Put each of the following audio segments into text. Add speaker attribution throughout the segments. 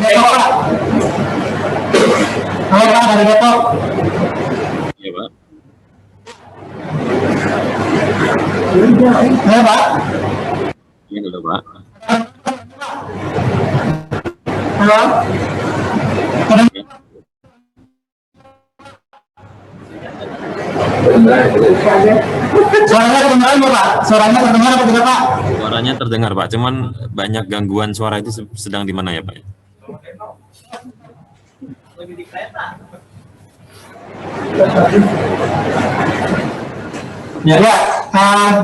Speaker 1: Depok, Pak. Halo Pak, dari Depok.
Speaker 2: Iya Pak.
Speaker 1: Halo Pak.
Speaker 2: Iya dulu Pak.
Speaker 1: Halo.
Speaker 2: Ya.
Speaker 1: Suaranya terdengar nggak Pak? Suaranya terdengar apa tidak Pak?
Speaker 2: Suaranya terdengar Pak, cuman banyak gangguan suara itu sedang di mana ya Pak?
Speaker 1: Ya,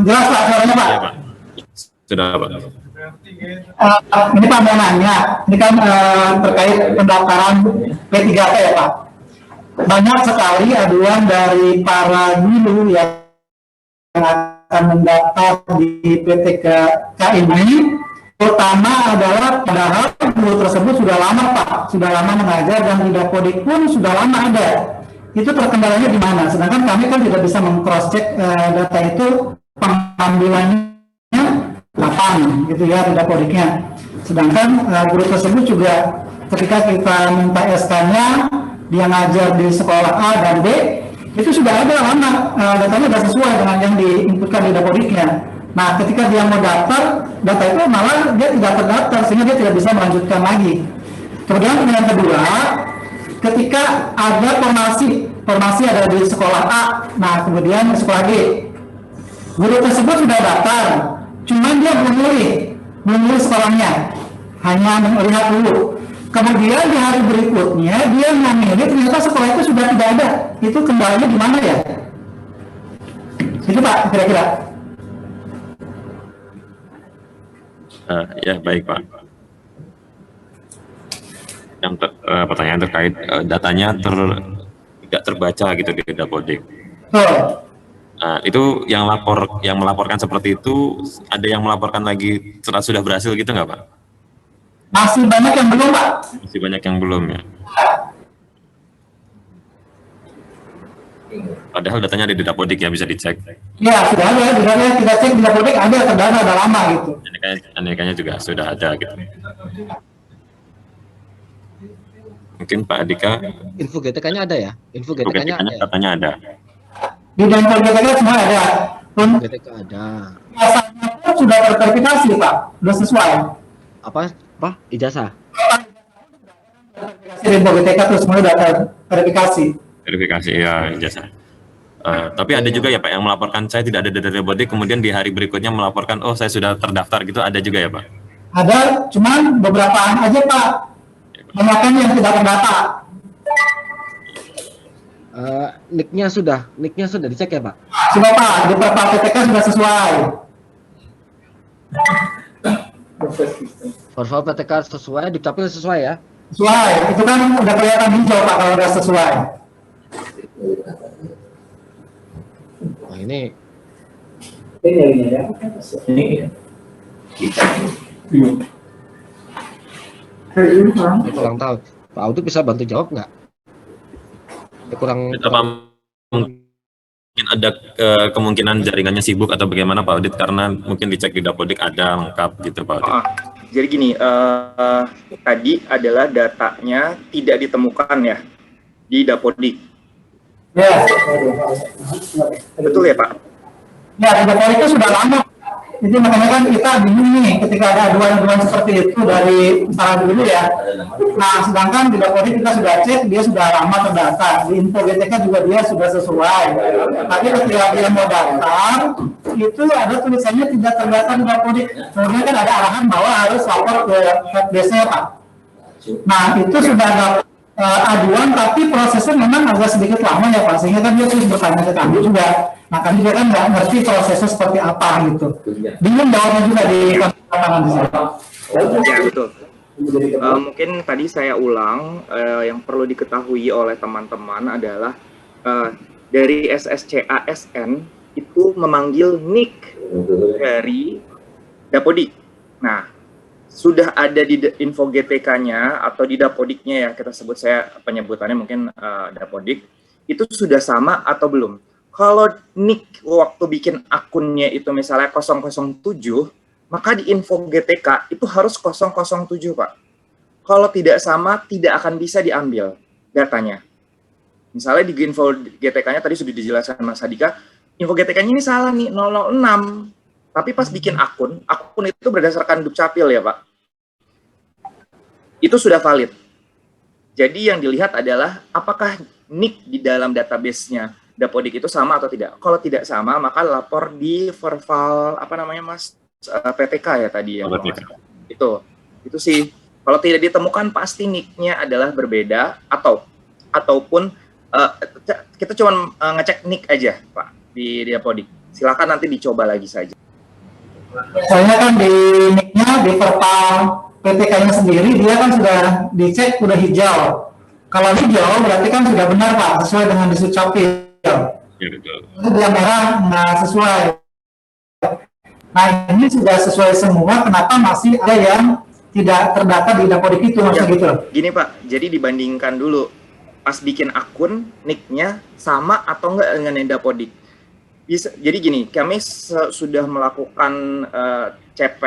Speaker 1: jelas Pak suaranya Pak.
Speaker 2: Iya Pak. Sudah Pak.
Speaker 1: Ini Pak mau nanya, ini kan terkait pendaftaran P3K ya Pak. Banyak sekali aduan dari para guru yang akan mendaftar di PTK ini, terutama adalah padahal guru tersebut sudah lama Pak, sudah lama mengajar dan di Dapodik pun sudah lama ada. Itu terkendalanya di mana? Sedangkan kami kan tidak bisa meng-cross check data itu pengambilannya kapan gitu ya di Dapodiknya. Sedangkan guru tersebut juga ketika kita minta SK-nya dia ngajar di sekolah A dan B itu sudah ada lama, datanya sudah sesuai dengan yang diinputkan di Dapodiknya. Nah ketika dia mau daftar, data itu malah dia tidak terdaftar sehingga dia tidak bisa melanjutkan lagi. Kemudian yang kedua, ketika ada formasi ada di sekolah A, nah kemudian di sekolah B, guru tersebut sudah daftar, cuman dia belum milih sekolahnya, hanya melihat dulu. Kemudian di hari berikutnya dia memilih, ternyata sekolah itu sudah tidak ada. Itu kendalanya di mana ya? Itu Pak, kira-kira.
Speaker 2: Ya baik Pak. Yang pertanyaan terkait datanya tidak terbaca gitu di Dapodik. Itu yang melaporkan seperti itu, ada yang melaporkan lagi sudah berhasil gitu nggak Pak?
Speaker 1: Masih banyak yang belum Pak.
Speaker 2: Masih banyak yang belum ya. Padahal datanya ada di Dapodik ya, bisa dicek.
Speaker 1: Ya sudah ada, kita cek di Dapodik ada terdata ada lama gitu.
Speaker 2: Anekanya juga sudah ada gitu. Mungkin Pak Andika.
Speaker 3: Info GTK-nya ada ya? Info GTK-nya
Speaker 2: ada. Katanya ada.
Speaker 1: Di info GTK semua ada.
Speaker 3: GTK ada.
Speaker 1: Ijazahnya pun sudah terverifikasi Pak, sudah sesuai.
Speaker 3: Apa? Ijazah?
Speaker 1: Info GTK terus semua sudah terverifikasi.
Speaker 2: Verifikasi ya ijazah. Tapi ada juga ya Pak yang melaporkan saya tidak ada di Dapodik, kemudian di hari berikutnya melaporkan oh saya sudah terdaftar gitu, ada juga ya Pak?
Speaker 1: Ada, cuman beberapa aja Pak. Banyak yang tidak terdata.
Speaker 3: Nicknya sudah dicek ya Pak?
Speaker 1: Sudah Pak, di beberapa PTK sudah sesuai.
Speaker 3: Profil PTK sesuai, dukcapil sesuai ya?
Speaker 1: Sesuai, itu kan udah kelihatan hijau Pak kalau udah sesuai.
Speaker 3: Nah ini
Speaker 1: ya.
Speaker 3: saya kurang tahu. Pak Audit bisa bantu jawab nggak?
Speaker 2: Mungkin ada kemungkinan jaringannya sibuk atau bagaimana Pak Audit, karena mungkin dicek di Dapodik ada lengkap gitu Pak Audit.
Speaker 4: Jadi gini, tadi adalah datanya tidak ditemukan ya di Dapodik.
Speaker 1: Ya.
Speaker 4: Betul ya Pak?
Speaker 1: Ya, di Dapodik itu sudah lama. Jadi makanya kan kita bingung nih ketika ada aduan-aduan seperti itu dari misalnya dulu ya. Nah, sedangkan di Dapodik kita sudah cek, dia sudah lama terdaftar. Di info GTK juga dia sudah sesuai. Tapi ketika dia mau daftar, itu ada tulisannya tidak terdaftar di Dapodik. Kemudian kan ada arahan bahwa harus lapor ke helpdesk-nya Pak. Nah, itu sudah ada aduan, tapi prosesnya memang agak sedikit lama ya Pak. Sehingga kan dia terus bertanya ke kami juga. Nah, kami juga kan nggak ngerti prosesnya seperti apa gitu. Bingung jawabnya juga di lapangan di sana.
Speaker 4: Ya betul. Mungkin tadi saya ulang, yang perlu diketahui oleh teman-teman adalah dari SSCASN itu memanggil NIK dari Dapodik. Nah, sudah ada di info GTK-nya atau di Dapodiknya ya, kita sebut, saya penyebutannya mungkin Dapodik, itu sudah sama atau belum? Kalau NIK waktu bikin akunnya itu misalnya 007, maka di info GTK itu harus 007 Pak. Kalau tidak sama, tidak akan bisa diambil datanya. Misalnya di info GTK-nya tadi sudah dijelaskan Mas Hadika, info GTK-nya ini salah nih, 006. Tapi pas bikin akun itu berdasarkan Dukcapil ya Pak. Itu sudah valid. Jadi yang dilihat adalah apakah nick di dalam database-nya Dapodik itu sama atau tidak. Kalau tidak sama, maka lapor di Verval, apa namanya Mas, PTK ya tadi ya. Itu sih. Kalau tidak ditemukan pasti nick-nya adalah berbeda ataupun kita cuma ngecek nick aja Pak di Dapodik. Silakan nanti dicoba lagi saja.
Speaker 1: Soalnya kan di nick-nya di Verval PTK-nya sendiri dia kan sudah dicek udah hijau. Kalau hijau berarti kan sudah benar Pak, sesuai dengan di Dukcapil.
Speaker 2: Ya betul.
Speaker 1: Itu yang merah nggak sesuai. Nah ini sudah sesuai semua, kenapa masih ada yang tidak terdata di Dapodik itu maksudnya gitu?
Speaker 4: Gini Pak, jadi dibandingkan dulu pas bikin akun nick-nya sama atau enggak dengan yang Dapodik. Jadi gini, kami sudah melakukan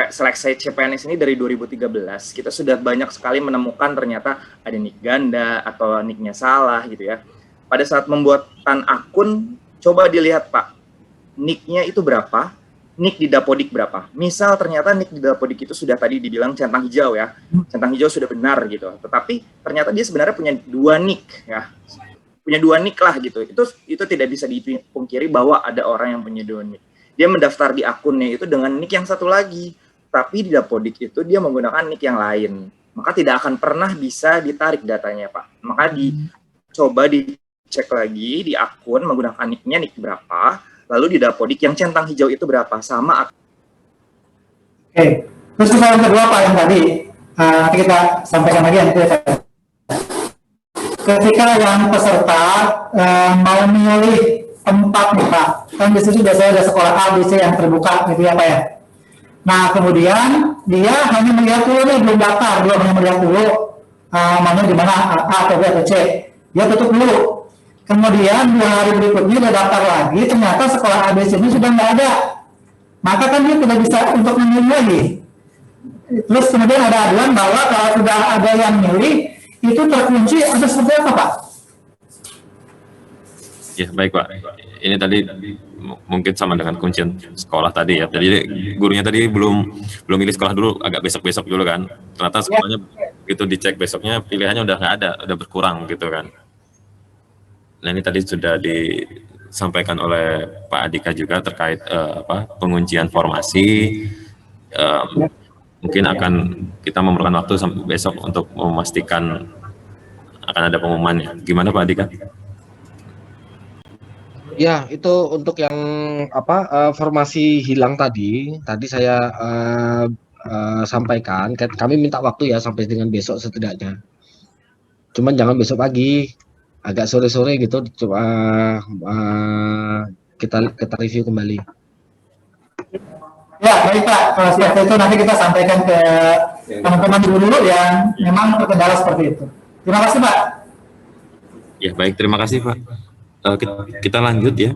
Speaker 4: seleksi CPNS ini dari 2013. Kita sudah banyak sekali menemukan ternyata ada nick ganda atau nick-nya salah gitu ya. Pada saat pembuatan akun, coba dilihat Pak, nick-nya itu berapa, nick di Dapodik berapa. Misal ternyata nick di Dapodik itu sudah tadi dibilang centang hijau ya, centang hijau sudah benar gitu. Tetapi ternyata dia sebenarnya punya 2 nick ya. Punya 2 nick lah gitu. Itu tidak bisa dipungkiri bahwa ada orang yang punya 2 nick. Dia mendaftar di akunnya itu dengan nick yang satu lagi, tapi di Dapodik itu dia menggunakan nick yang lain. Maka tidak akan pernah bisa ditarik datanya Pak. Maka dicoba dicek lagi di akun menggunakan nick-nya nick berapa, lalu di Dapodik yang centang hijau itu berapa, sama.
Speaker 1: Oke, terus yang kedua Pak yang tadi nanti kita sampaikan lagi yang kedua. Ketika yang peserta mau memilih tempat nih Pak, kan di situ biasanya ada sekolah A, B, C yang terbuka gitu ya Pak ya. Nah kemudian dia hanya melihat dulu nih, belum daftar, dia hanya melihat dulu mana di mana A atau B atau C, dia tutup dulu. Kemudian 2 hari berikutnya dia daftar lagi, ternyata sekolah A, B, C ini sudah nggak ada, maka kan dia tidak bisa untuk memilih lagi. Terus kemudian ada aduan bahwa kalau sudah ada yang milih itu terkunci atau seperti apa Pak?
Speaker 2: Ya baik Pak. Ini tadi mungkin sama dengan kuncian sekolah tadi ya. Jadi gurunya tadi belum milih sekolah dulu, agak besok dulu kan. Ternyata sekolahnya begitu dicek besoknya pilihannya udah nggak ada, udah berkurang gitu kan. Nah ini tadi sudah disampaikan oleh Pak Andika juga terkait penguncian formasi. Mungkin akan kita memerlukan waktu sampai besok untuk memastikan akan ada pengumumannya. Gimana Pak Andika?
Speaker 3: Ya, itu untuk yang formasi hilang tadi saya sampaikan. Kami minta waktu ya sampai dengan besok setidaknya. Cuman jangan besok pagi, agak sore-sore gitu. Coba kita review kembali.
Speaker 1: Ya baik Pak, kalau seperti itu nanti kita sampaikan ke teman-teman dulu yang memang terkendala seperti itu. Terima kasih Pak.
Speaker 2: Ya baik, terima kasih Pak. Kita lanjut ya.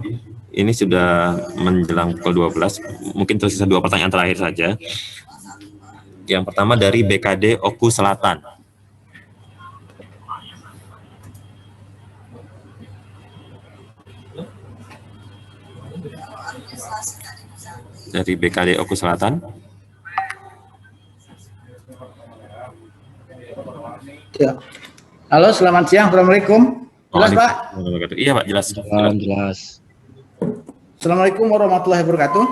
Speaker 2: Ini sudah menjelang pukul 12. Mungkin tersisa 2 pertanyaan terakhir saja. Yang pertama dari BKD Oku Selatan. Dari BKD Oku Selatan.
Speaker 5: Ya. Halo, selamat siang. Assalamualaikum. Jelas Pak?
Speaker 2: Iya Pak, jelas.
Speaker 3: Jelas.
Speaker 5: Assalamualaikum warahmatullahi wabarakatuh.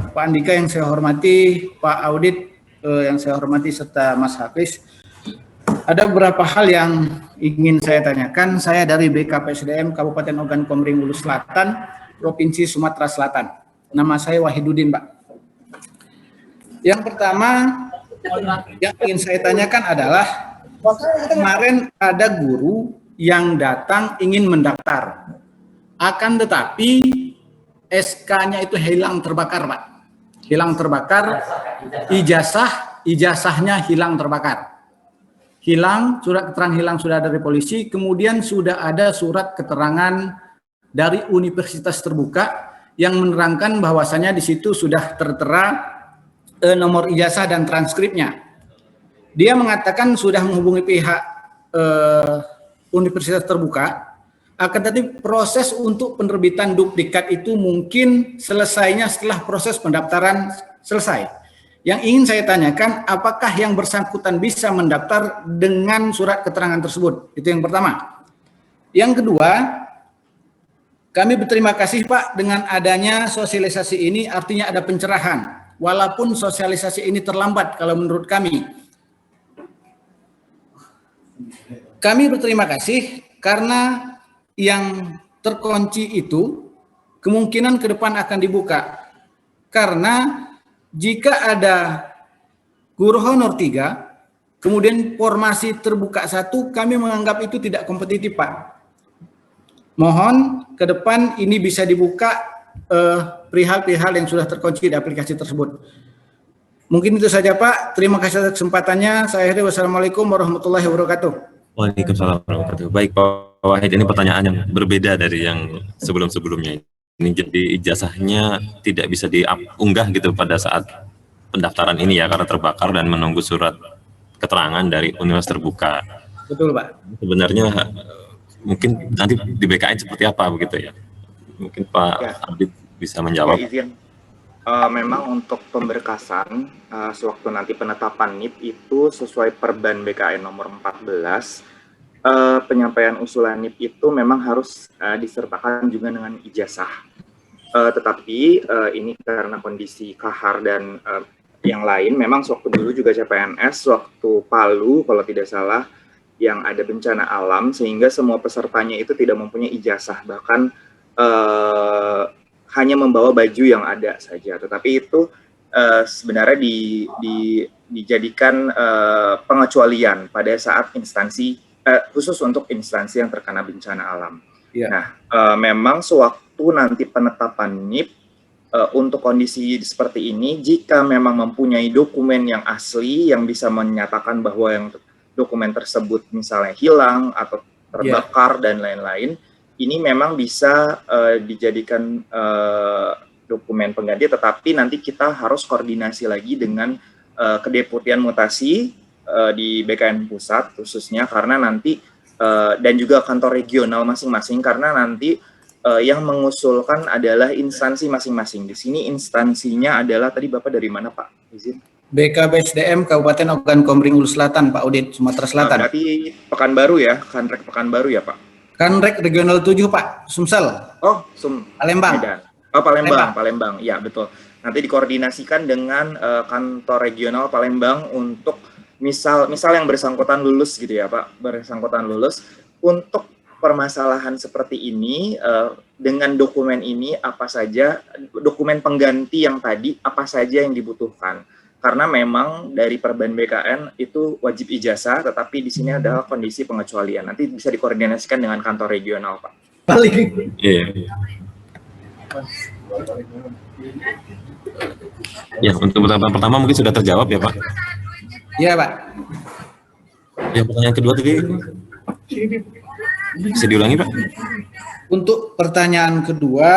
Speaker 5: Pak Andika yang saya hormati, Pak Audit yang saya hormati, serta Mas Hafiz. Ada beberapa hal yang ingin saya tanyakan. Saya dari BKPSDM Kabupaten Ogan Komering Ulu Selatan, Provinsi Sumatera Selatan. Nama saya Wahidudin, Pak. Yang pertama yang ingin saya tanyakan adalah kemarin ada guru yang datang ingin mendaftar, akan tetapi SK-nya itu hilang terbakar, Pak. Hilang terbakar, ijazahnya hilang terbakar. Hilang, surat keterangan hilang sudah dari polisi, kemudian sudah ada surat keterangan dari universitas terbuka yang menerangkan bahwasannya di situ sudah tertera nomor ijazah dan transkripnya. dia mengatakan sudah menghubungi pihak universitas terbuka, akan tetapi proses untuk penerbitan duplikat itu mungkin selesainya setelah proses pendaftaran selesai. Yang ingin saya tanyakan, apakah yang bersangkutan bisa mendaftar dengan surat keterangan tersebut? Itu yang pertama. Yang kedua, kami berterima kasih Pak dengan adanya sosialisasi ini, artinya ada pencerahan. Walaupun sosialisasi ini terlambat kalau menurut kami. Kami berterima kasih karena yang terkunci itu kemungkinan ke depan akan dibuka. Karena jika ada guru honor 3, kemudian formasi terbuka 1, kami menganggap itu tidak kompetitif Pak. Mohon ke depan ini bisa dibuka perihal-perihal yang sudah terkunci di aplikasi tersebut. Mungkin itu saja Pak. Terima kasih atas kesempatannya. Saya akhiri. Wassalamualaikum warahmatullahi wabarakatuh.
Speaker 2: Waalaikumsalam warahmatullahi wabarakatuh. Baik Pak Wahid, ini pertanyaan yang berbeda dari yang sebelum-sebelumnya. Ini jadi ijazahnya tidak bisa diunggah gitu pada saat pendaftaran ini ya, karena terbakar dan menunggu surat keterangan dari universitas terbuka.
Speaker 5: Betul Pak.
Speaker 2: Sebenarnya mungkin nanti di BKN seperti apa begitu ya? Mungkin Pak Abid bisa menjawab.
Speaker 4: Ya, izin. Memang untuk pemberkasan sewaktu nanti penetapan NIP itu sesuai Perban BKN nomor 14, penyampaian usulan NIP itu memang harus disertakan juga dengan ijazah. Tetapi ini karena kondisi kahar dan yang lain, memang sewaktu dulu juga CPNS, waktu Palu kalau tidak salah, yang ada bencana alam, sehingga semua pesertanya itu tidak mempunyai ijazah, bahkan hanya membawa baju yang ada saja. Tetapi itu sebenarnya dijadikan pengecualian pada saat instansi, khusus untuk instansi yang terkena bencana alam.
Speaker 5: Ya.
Speaker 4: Nah, memang sewaktu nanti penetapan NIP, untuk kondisi seperti ini, jika memang mempunyai dokumen yang asli, yang bisa menyatakan bahwa yang dokumen tersebut misalnya hilang atau terbakar dan lain-lain, ini memang bisa dijadikan dokumen pengganti, tetapi nanti kita harus koordinasi lagi dengan Kedeputian Mutasi di BKN Pusat khususnya, karena nanti dan juga kantor regional masing-masing, karena nanti yang mengusulkan adalah instansi masing-masing. Di sini instansinya adalah, tadi Bapak dari mana Pak? Izin.
Speaker 5: BKBSDM Kabupaten Ogan Komering Ulu Selatan, Pak Udit, Sumatera Selatan.
Speaker 4: Berarti Pekanbaru ya, Kanrek Pekanbaru ya Pak?
Speaker 5: Kanrek Regional 7 Pak, Sumsel.
Speaker 4: Oh,
Speaker 5: Palembang.
Speaker 4: Medan. Oh, Palembang. Ya, betul. Nanti dikoordinasikan dengan kantor regional Palembang untuk misal yang bersangkutan lulus gitu ya Pak, bersangkutan lulus, untuk permasalahan seperti ini, dengan dokumen ini apa saja, dokumen pengganti yang tadi apa saja yang dibutuhkan. Karena memang dari Perban BKN itu wajib ijazah, tetapi di sini adalah kondisi pengecualian. Nanti bisa dikoordinasikan dengan kantor regional, Pak.
Speaker 5: Balik.
Speaker 2: Iya. Ya, untuk pertanyaan pertama mungkin sudah terjawab ya Pak.
Speaker 5: Iya Pak.
Speaker 2: Ya, pertanyaan kedua tadi bisa diulangi Pak?
Speaker 5: Untuk pertanyaan kedua,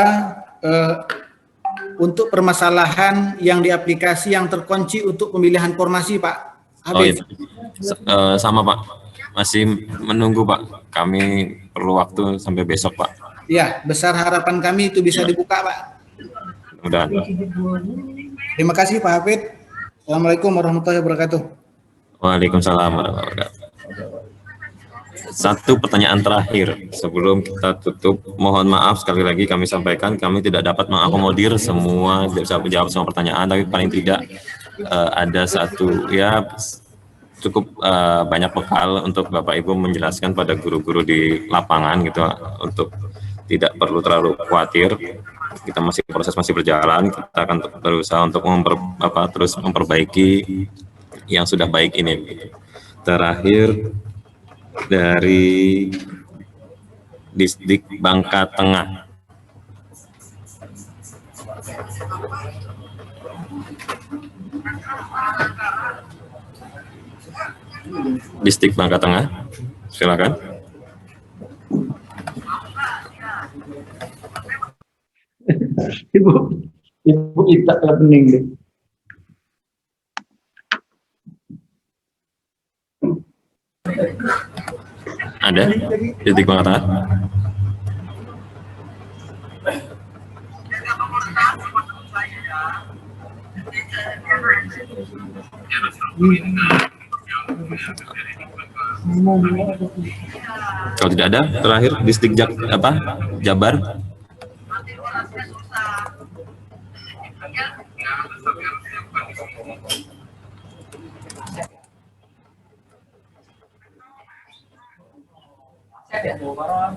Speaker 5: untuk permasalahan yang di aplikasi yang terkunci untuk pemilihan formasi Pak Habib.
Speaker 2: Oh iya, sama Pak, masih menunggu Pak, kami perlu waktu sampai besok Pak.
Speaker 5: Ya, besar harapan kami itu bisa dibuka Pak.
Speaker 2: Mudah.
Speaker 5: Terima kasih Pak Hafid. Assalamualaikum warahmatullahi wabarakatuh.
Speaker 2: Waalaikumsalam warahmatullahi wabarakatuh. Satu pertanyaan terakhir sebelum kita tutup, mohon maaf sekali lagi kami sampaikan kami tidak dapat mengakomodir semua, tidak bisa menjawab semua pertanyaan, tapi paling tidak ada satu ya cukup banyak bekal untuk Bapak Ibu menjelaskan pada guru-guru di lapangan gitu, untuk tidak perlu terlalu khawatir. Kita proses masih berjalan, kita akan berusaha untuk terus memperbaiki yang sudah baik ini. Terakhir dari Distrik Bangka Tengah. Distrik Bangka Tengah, silakan.
Speaker 1: Ibu kita pening deh.
Speaker 2: Ada titik pengatakan? Kalau tidak ada, terakhir distrik Jabar.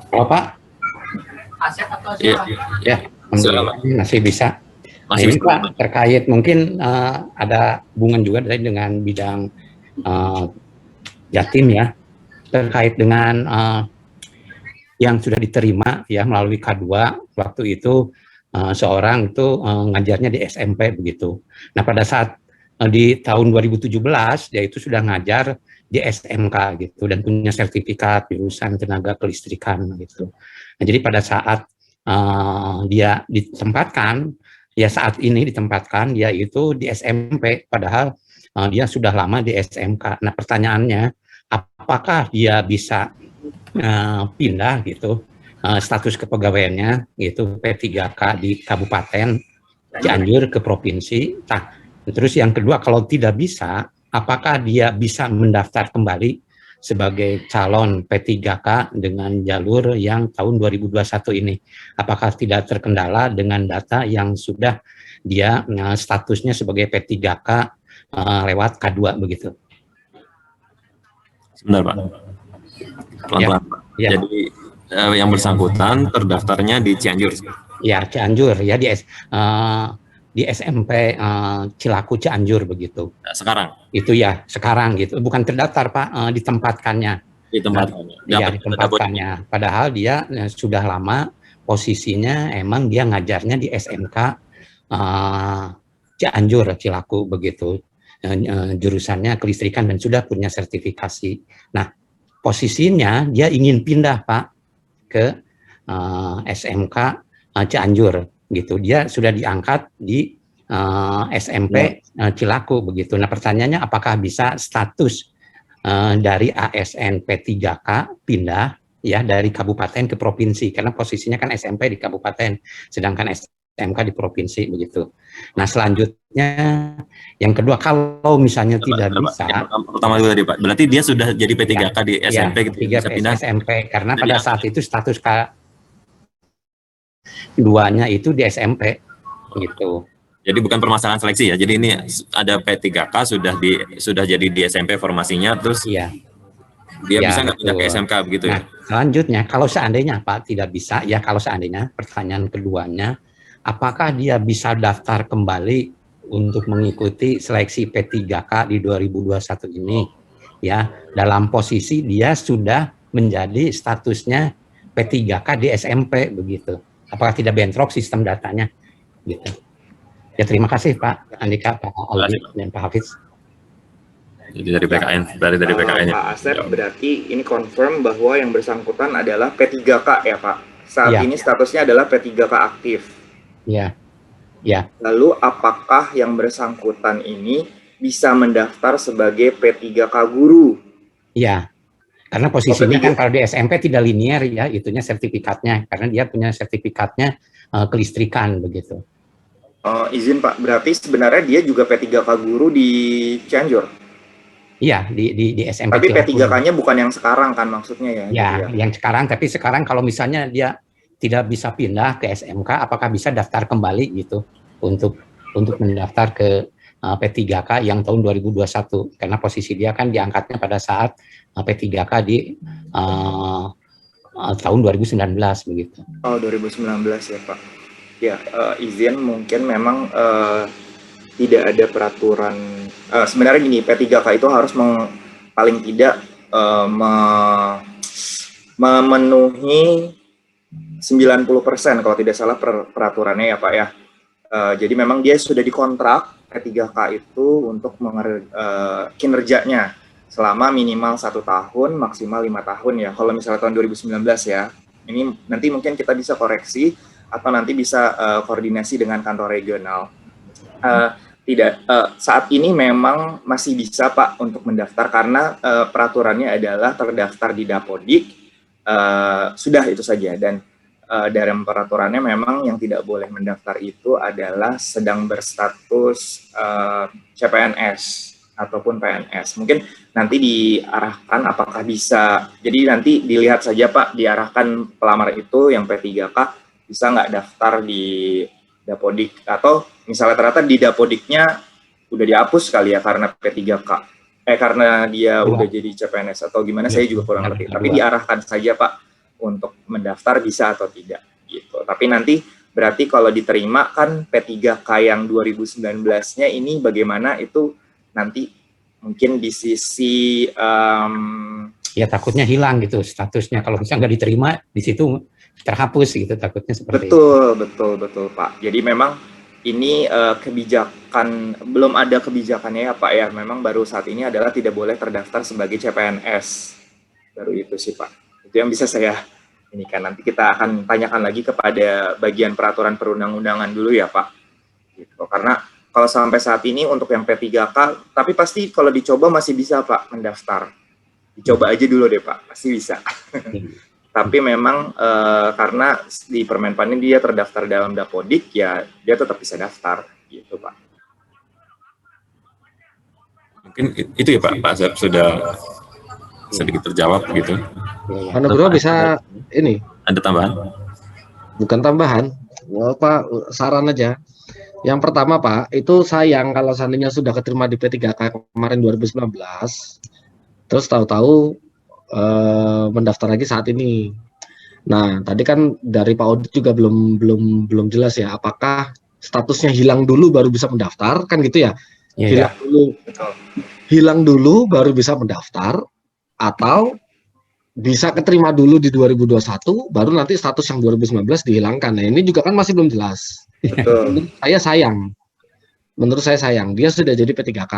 Speaker 6: Halo Pak,
Speaker 2: Ya,
Speaker 6: ya alhamdulillah masih bisa.
Speaker 2: masih
Speaker 6: Ini
Speaker 2: bisa.
Speaker 6: Pak terkait mungkin ada hubungan juga dengan bidang Jatim ya, terkait dengan yang sudah diterima ya melalui K2 waktu itu seorang itu ngajarnya di SMP begitu. Nah pada saat di tahun 2017 dia itu sudah ngajar di SMK gitu dan punya sertifikat jurusan tenaga kelistrikan gitu. Nah, jadi pada saat dia ditempatkan ya saat ini ditempatkan dia itu di SMP padahal dia sudah lama di SMK. Nah pertanyaannya apakah dia bisa pindah gitu status kepegawaiannya gitu P3K di Kabupaten Cianjur ke provinsi. Nah, terus yang kedua kalau tidak bisa apakah dia bisa mendaftar kembali sebagai calon P3K dengan jalur yang tahun 2021 ini? Apakah tidak terkendala dengan data yang sudah dia statusnya sebagai P3K lewat K2 begitu?
Speaker 2: Sebentar Pak. Pelan-pelan Pak.
Speaker 6: Ya.
Speaker 2: Jadi yang bersangkutan terdaftarnya di Cianjur.
Speaker 6: Ya Cianjur ya di SMP Cilaku Cianjur begitu.
Speaker 2: Sekarang
Speaker 6: Itu ya sekarang gitu, bukan terdaftar Pak, ditempatkannya.
Speaker 2: ditempatkannya.
Speaker 6: Iya ditempatkannya. Padahal dia sudah lama posisinya emang dia ngajarnya di SMK Cianjur Cilaku begitu. Jurusannya kelistrikan dan sudah punya sertifikasi. Nah posisinya dia ingin pindah Pak ke SMK Cianjur gitu. Dia sudah diangkat di SMP Cilaku begitu. Nah pertanyaannya apakah bisa status dari ASN P3K pindah ya dari kabupaten ke provinsi karena posisinya kan SMP di kabupaten sedangkan SMK di provinsi begitu. Nah selanjutnya yang kedua kalau misalnya tidak bisa.
Speaker 2: Yang pertama dulu tadi Pak. Berarti dia sudah jadi P3K di SMP
Speaker 6: ya,
Speaker 2: gitu. Bisa pindah
Speaker 6: SMP karena pada saat itu status K2-nya itu di SMP gitu.
Speaker 2: Jadi bukan permasalahan seleksi ya. Jadi ini ada P3K sudah jadi di SMP formasinya terus
Speaker 6: Iya.
Speaker 2: dia
Speaker 6: Ya,
Speaker 2: bisa nggak pindah ke
Speaker 6: betul.
Speaker 2: SMK begitu
Speaker 6: Nah,
Speaker 2: ya.
Speaker 6: selanjutnya kalau seandainya Pak tidak bisa ya kalau seandainya pertanyaan keduanya apakah dia bisa daftar kembali untuk mengikuti seleksi P3K di 2021 ini ya dalam posisi dia sudah menjadi statusnya P3K di SMP begitu. Apakah tidak bentrok sistem datanya gitu. Ya terima kasih Pak Andika, Pak Aldi dan Pak Hafiz.
Speaker 2: Jadi dari PKN, dari PKN-nya.
Speaker 4: Pak Asep, berarti ini confirm bahwa yang bersangkutan adalah P3K ya Pak? Saat
Speaker 6: Ya.
Speaker 4: ini statusnya adalah P3K aktif.
Speaker 6: Ya, ya.
Speaker 4: Lalu apakah yang bersangkutan ini bisa mendaftar sebagai P3K guru?
Speaker 6: Ya, karena posisinya kan kalau di SMP tidak linear ya, itunya sertifikatnya, karena dia punya sertifikatnya kelistrikan begitu.
Speaker 4: Izin Pak, berarti sebenarnya dia juga P3K guru di Cianjur?
Speaker 6: Iya, di SMP.
Speaker 4: Tapi P3K-nya bukan yang sekarang kan maksudnya ya?
Speaker 6: Ya,
Speaker 4: gitu
Speaker 6: yang sekarang, tapi sekarang kalau misalnya dia tidak bisa pindah ke SMK, apakah bisa daftar kembali gitu untuk mendaftar ke P3K yang tahun 2021 karena posisi dia kan diangkatnya pada saat P3K di tahun 2019 begitu.
Speaker 4: Oh 2019 ya Pak. Ya izin mungkin memang tidak ada peraturan. Sebenarnya gini P3K itu harus paling tidak memenuhi 90% kalau tidak salah peraturannya ya Pak ya. Jadi memang dia sudah dikontrak P3K itu untuk kinerjanya selama minimal 1 tahun, maksimal 5 tahun ya. Kalau misalnya tahun 2019 ya, ini nanti mungkin kita bisa koreksi atau nanti bisa koordinasi dengan kantor regional. tidak saat ini memang masih bisa Pak untuk mendaftar karena peraturannya adalah terdaftar di Dapodik, sudah itu saja. Dan dalam peraturannya memang yang tidak boleh mendaftar itu adalah sedang berstatus CPNS ataupun PNS. Mungkin nanti diarahkan apakah bisa, jadi nanti dilihat saja Pak, diarahkan pelamar itu yang P3K bisa nggak daftar di Dapodik, atau misalnya ternyata di Dapodiknya udah dihapus kali ya karena P3K, karena dia udah jadi CPNS atau gimana, saya juga kurang ngerti. Tapi diarahkan saja Pak untuk mendaftar bisa atau tidak gitu. Tapi nanti berarti kalau diterima kan P3K yang 2019-nya ini bagaimana itu nanti mungkin di sisi
Speaker 6: ya takutnya hilang gitu statusnya, kalau misalnya nggak diterima di situ terhapus gitu, takutnya seperti
Speaker 4: betul Pak. Jadi memang ini kebijakan, belum ada kebijakannya ya Pak ya, memang baru saat ini adalah tidak boleh terdaftar sebagai CPNS, baru itu sih Pak. Itu yang bisa saya ini kan, nanti kita akan tanyakan lagi kepada bagian peraturan perundang-undangan dulu ya Pak gitu. Karena kalau sampai saat ini untuk yang P3K, tapi pasti kalau dicoba masih bisa Pak mendaftar, dicoba aja dulu deh Pak, pasti bisa. Tapi memang karena di Permenpan ini dia terdaftar dalam Dapodik, ya dia tetap bisa daftar gitu Pak.
Speaker 2: Mungkin itu ya Pak Asep sudah sedikit terjawab gitu.
Speaker 3: Pak Nugroho bisa ini?
Speaker 2: Ada tambahan?
Speaker 3: Bukan tambahan, Pak, saran aja. Yang pertama Pak, itu sayang kalau seandainya sudah keterima di P3K kemarin 2019, terus tahu-tahu mendaftar lagi saat ini. Nah, tadi kan dari Pak Audit juga belum jelas ya, apakah statusnya hilang dulu baru bisa mendaftar, kan gitu ya? Hilang dulu baru bisa mendaftar, atau bisa keterima dulu di 2021 baru nanti status yang 2019 dihilangkan. Nah, ini juga kan masih belum jelas. Menurut saya sayang dia sudah jadi P3K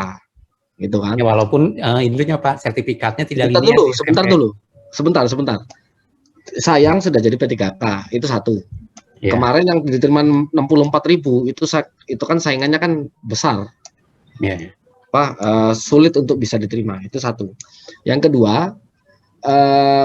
Speaker 3: gitu kan
Speaker 6: ya, walaupun intinya Pak sertifikatnya tidak
Speaker 3: sebentar sayang sudah jadi P3K, itu satu. Kemarin yang diterima 64.000 itu kan saingannya kan besar, sulit untuk bisa diterima, itu satu. Yang kedua,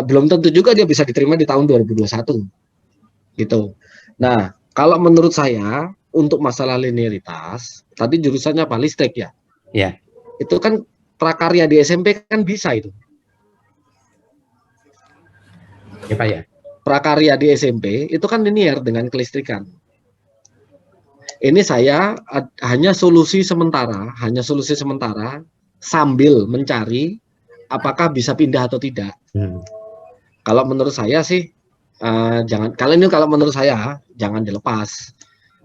Speaker 3: belum tentu juga dia bisa diterima di tahun 2021 gitu. Nah, kalau menurut saya untuk masalah linearitas, tadi jurusannya apa? Listrik ya?
Speaker 6: Iya.
Speaker 3: Itu kan prakarya di SMP kan bisa itu.
Speaker 6: Ya Pak ya.
Speaker 3: Prakarya di SMP itu kan linear dengan kelistrikan. Ini saya hanya solusi sementara sambil mencari apakah bisa pindah atau tidak. Kalau menurut saya sih jangan. Kalau menurut saya jangan dilepas.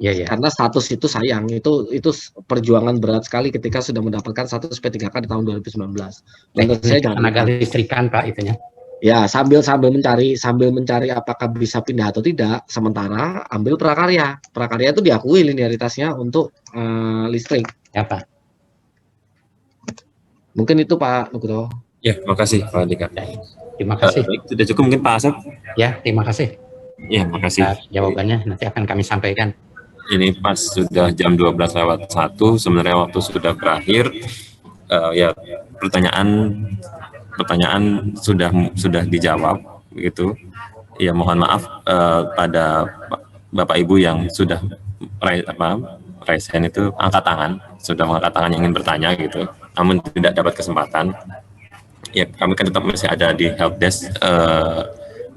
Speaker 3: Karena status itu sayang, itu perjuangan berat sekali ketika sudah mendapatkan status P3K di tahun 2019. Menurut saya jangan.
Speaker 6: Tenaga listrikan Pak itunya.
Speaker 3: Ya, sambil mencari apakah bisa pindah atau tidak, sementara ambil prakarya. Prakarya itu diakui linearitasnya untuk listrik.
Speaker 6: Ya Pak.
Speaker 3: Mungkin itu Pak Nugroho.
Speaker 2: Ya, makasih Pak Andika.
Speaker 6: Terima kasih.
Speaker 2: Sudah cukup mungkin Pak Asep?
Speaker 6: Ya, terima kasih.
Speaker 2: Ya, makasih.
Speaker 6: Jawabannya nanti akan kami sampaikan.
Speaker 2: Ini pas sudah jam 12:01, sebenarnya waktu sudah berakhir. Ya, pertanyaan sudah dijawab gitu. Ya, mohon maaf pada Bapak Ibu yang sudah raise hand itu angkat tangan, sudah mengangkat tangan yang ingin bertanya gitu. Namun tidak dapat kesempatan. Ya, kami kan tetap masih ada di helpdesk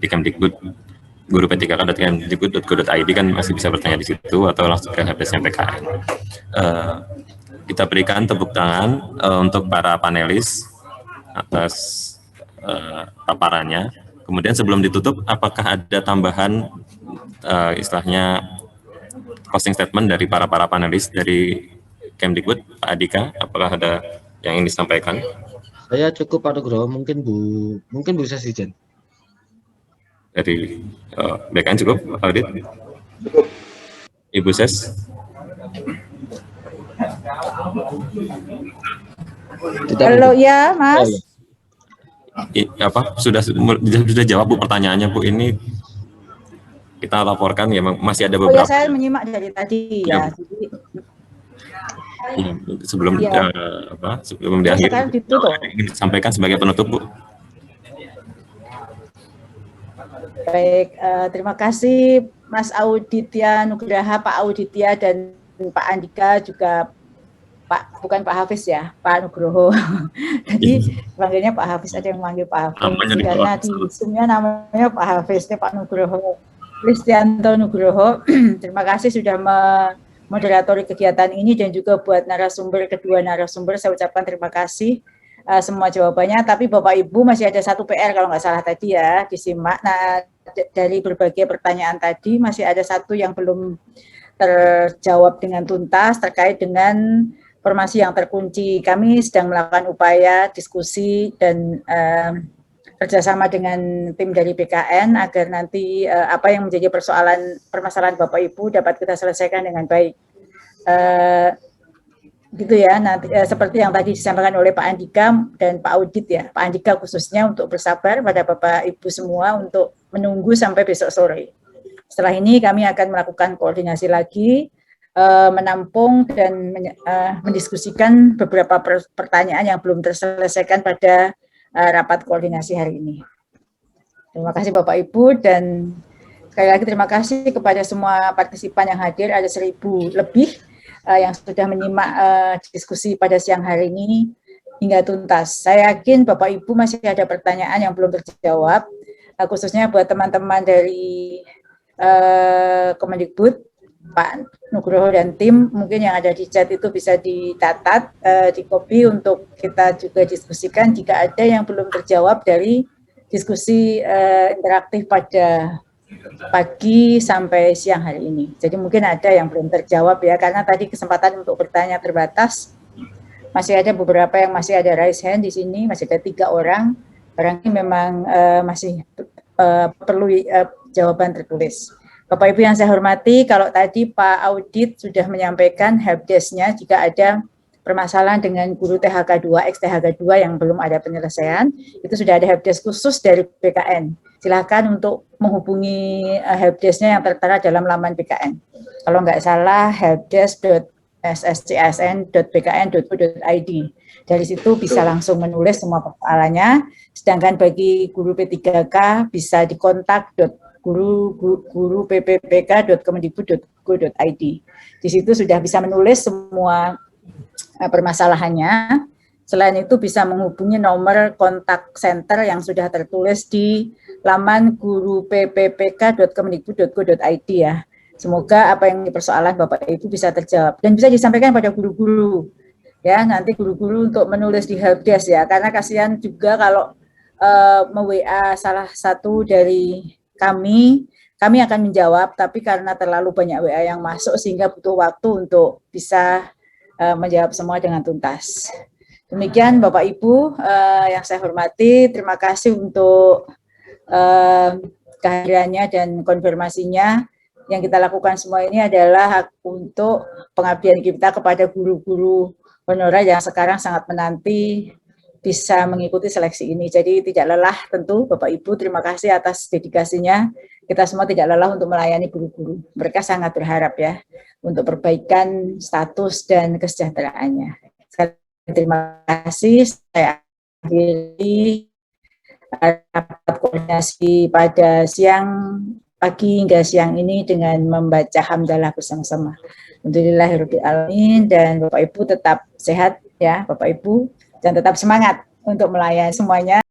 Speaker 2: di Kemdikbud. Guru P3K.kemdikbud.go.id kan masih bisa bertanya di situ atau langsung ke helpdesk PKN. Kita berikan tepuk tangan untuk para panelis atas paparannya. Kemudian sebelum ditutup, apakah ada tambahan istilahnya closing statement dari para panelis dari Kemdikbud, Pak Andika? Apakah ada yang ingin disampaikan?
Speaker 3: Saya cukup Pak Nugroho, mungkin Bu Sesijen.
Speaker 2: Dari BKN cukup, Pak Audit? Cukup. Ibu Ses?
Speaker 7: Halo ya Mas.
Speaker 2: Sudah jawab Bu pertanyaannya Bu, ini kita laporkan ya masih ada beberapa.
Speaker 7: Ya saya menyimak dari tadi ya. Jadi
Speaker 2: Ya, sebelum
Speaker 7: Ya.
Speaker 2: sebelum
Speaker 7: Oh,
Speaker 2: diakhiri,
Speaker 7: sekarang ditutup.
Speaker 2: ingin disampaikan sebagai penutup, Bu.
Speaker 7: Baik, terima kasih Mas Auditya Nugraha, Pak Auditya dan Pak Andika, juga bukan Pak Hafiz ya, Pak Nugroho. Tadi panggilnya Pak Hafiz, ada yang manggil Pak Hafiz
Speaker 2: Namanya di bawah.
Speaker 7: karena di Zoom-nya namanya Pak Hafiz, ini Pak Nugroho, Kristianto Nugroho. Terima kasih sudah moderatori kegiatan ini, dan juga buat kedua narasumber saya ucapkan terima kasih semua jawabannya. Tapi Bapak Ibu masih ada satu PR kalau nggak salah tadi ya, disimak. Nah, dari berbagai pertanyaan tadi masih ada satu yang belum terjawab dengan tuntas terkait dengan informasi yang terkunci. Kami sedang melakukan upaya diskusi dan kerjasama dengan tim dari BKN agar nanti apa yang menjadi permasalahan Bapak Ibu dapat kita selesaikan dengan baik. Gitu ya, nanti seperti yang tadi disampaikan oleh Pak Andika dan Pak Audit ya, Pak Andika khususnya untuk bersabar pada Bapak Ibu semua untuk menunggu sampai besok sore. Setelah ini kami akan melakukan koordinasi lagi, menampung dan mendiskusikan beberapa pertanyaan yang belum terselesaikan pada rapat koordinasi hari ini. Terima kasih Bapak Ibu, dan sekali lagi terima kasih kepada semua partisipan yang hadir, ada 1.000 lebih yang sudah menyimak diskusi pada siang hari ini hingga tuntas. Saya yakin Bapak Ibu masih ada pertanyaan yang belum terjawab, khususnya buat teman-teman dari Kemendikbud, Pak Nugroho dan tim, mungkin yang ada di chat itu bisa ditatat, di copy untuk kita juga diskusikan jika ada yang belum terjawab dari diskusi interaktif pada pagi sampai siang hari ini. Jadi mungkin ada yang belum terjawab ya, karena tadi kesempatan untuk bertanya terbatas. Masih ada beberapa yang masih ada raise hand di sini, masih ada 3 orang. Orang ini memang masih perlu jawaban tertulis. Bapak Ibu yang saya hormati, kalau tadi Pak Audit sudah menyampaikan helpdesk-nya jika ada permasalahan dengan guru THK 2, ex-THK 2 yang belum ada penyelesaian, itu sudah ada helpdesk khusus dari BKN. Silakan untuk menghubungi helpdesk-nya yang tertera dalam laman BKN. Kalau nggak salah, helpdesk.sscsn.bkn.go.id. Dari situ bisa langsung menulis semua persoalannya. Sedangkan bagi guru P3K bisa dikontak guru pppk.kemendikbud.go.id. Di situ sudah bisa menulis semua permasalahannya. Selain itu bisa menghubungi nomor kontak center yang sudah tertulis di laman guru pppk.kemendikbud.go.id ya. Semoga apa yang dipersoalan Bapak Ibu bisa terjawab dan bisa disampaikan pada guru-guru ya, nanti guru-guru untuk menulis di helpdesk ya, karena kasihan juga kalau me-WA salah satu dari kami akan menjawab, tapi karena terlalu banyak WA yang masuk sehingga butuh waktu untuk bisa menjawab semua dengan tuntas. Demikian Bapak Ibu yang saya hormati, terima kasih untuk kehadirannya dan konfirmasinya. Yang kita lakukan semua ini adalah untuk pengabdian kita kepada guru-guru honorer yang sekarang sangat menanti bisa mengikuti seleksi ini. Jadi tidak lelah tentu Bapak Ibu, terima kasih atas dedikasinya. Kita semua tidak lelah untuk melayani guru-guru. Mereka sangat berharap ya untuk perbaikan status dan kesejahteraannya. Sekali terima kasih. Saya akhiri rapat koordinasi pada pagi hingga siang ini dengan membaca hamdalah bersama-sama. Alhamdulillahirabbil alamin, dan Bapak Ibu tetap sehat ya Bapak Ibu, dan tetap semangat untuk melayani semuanya.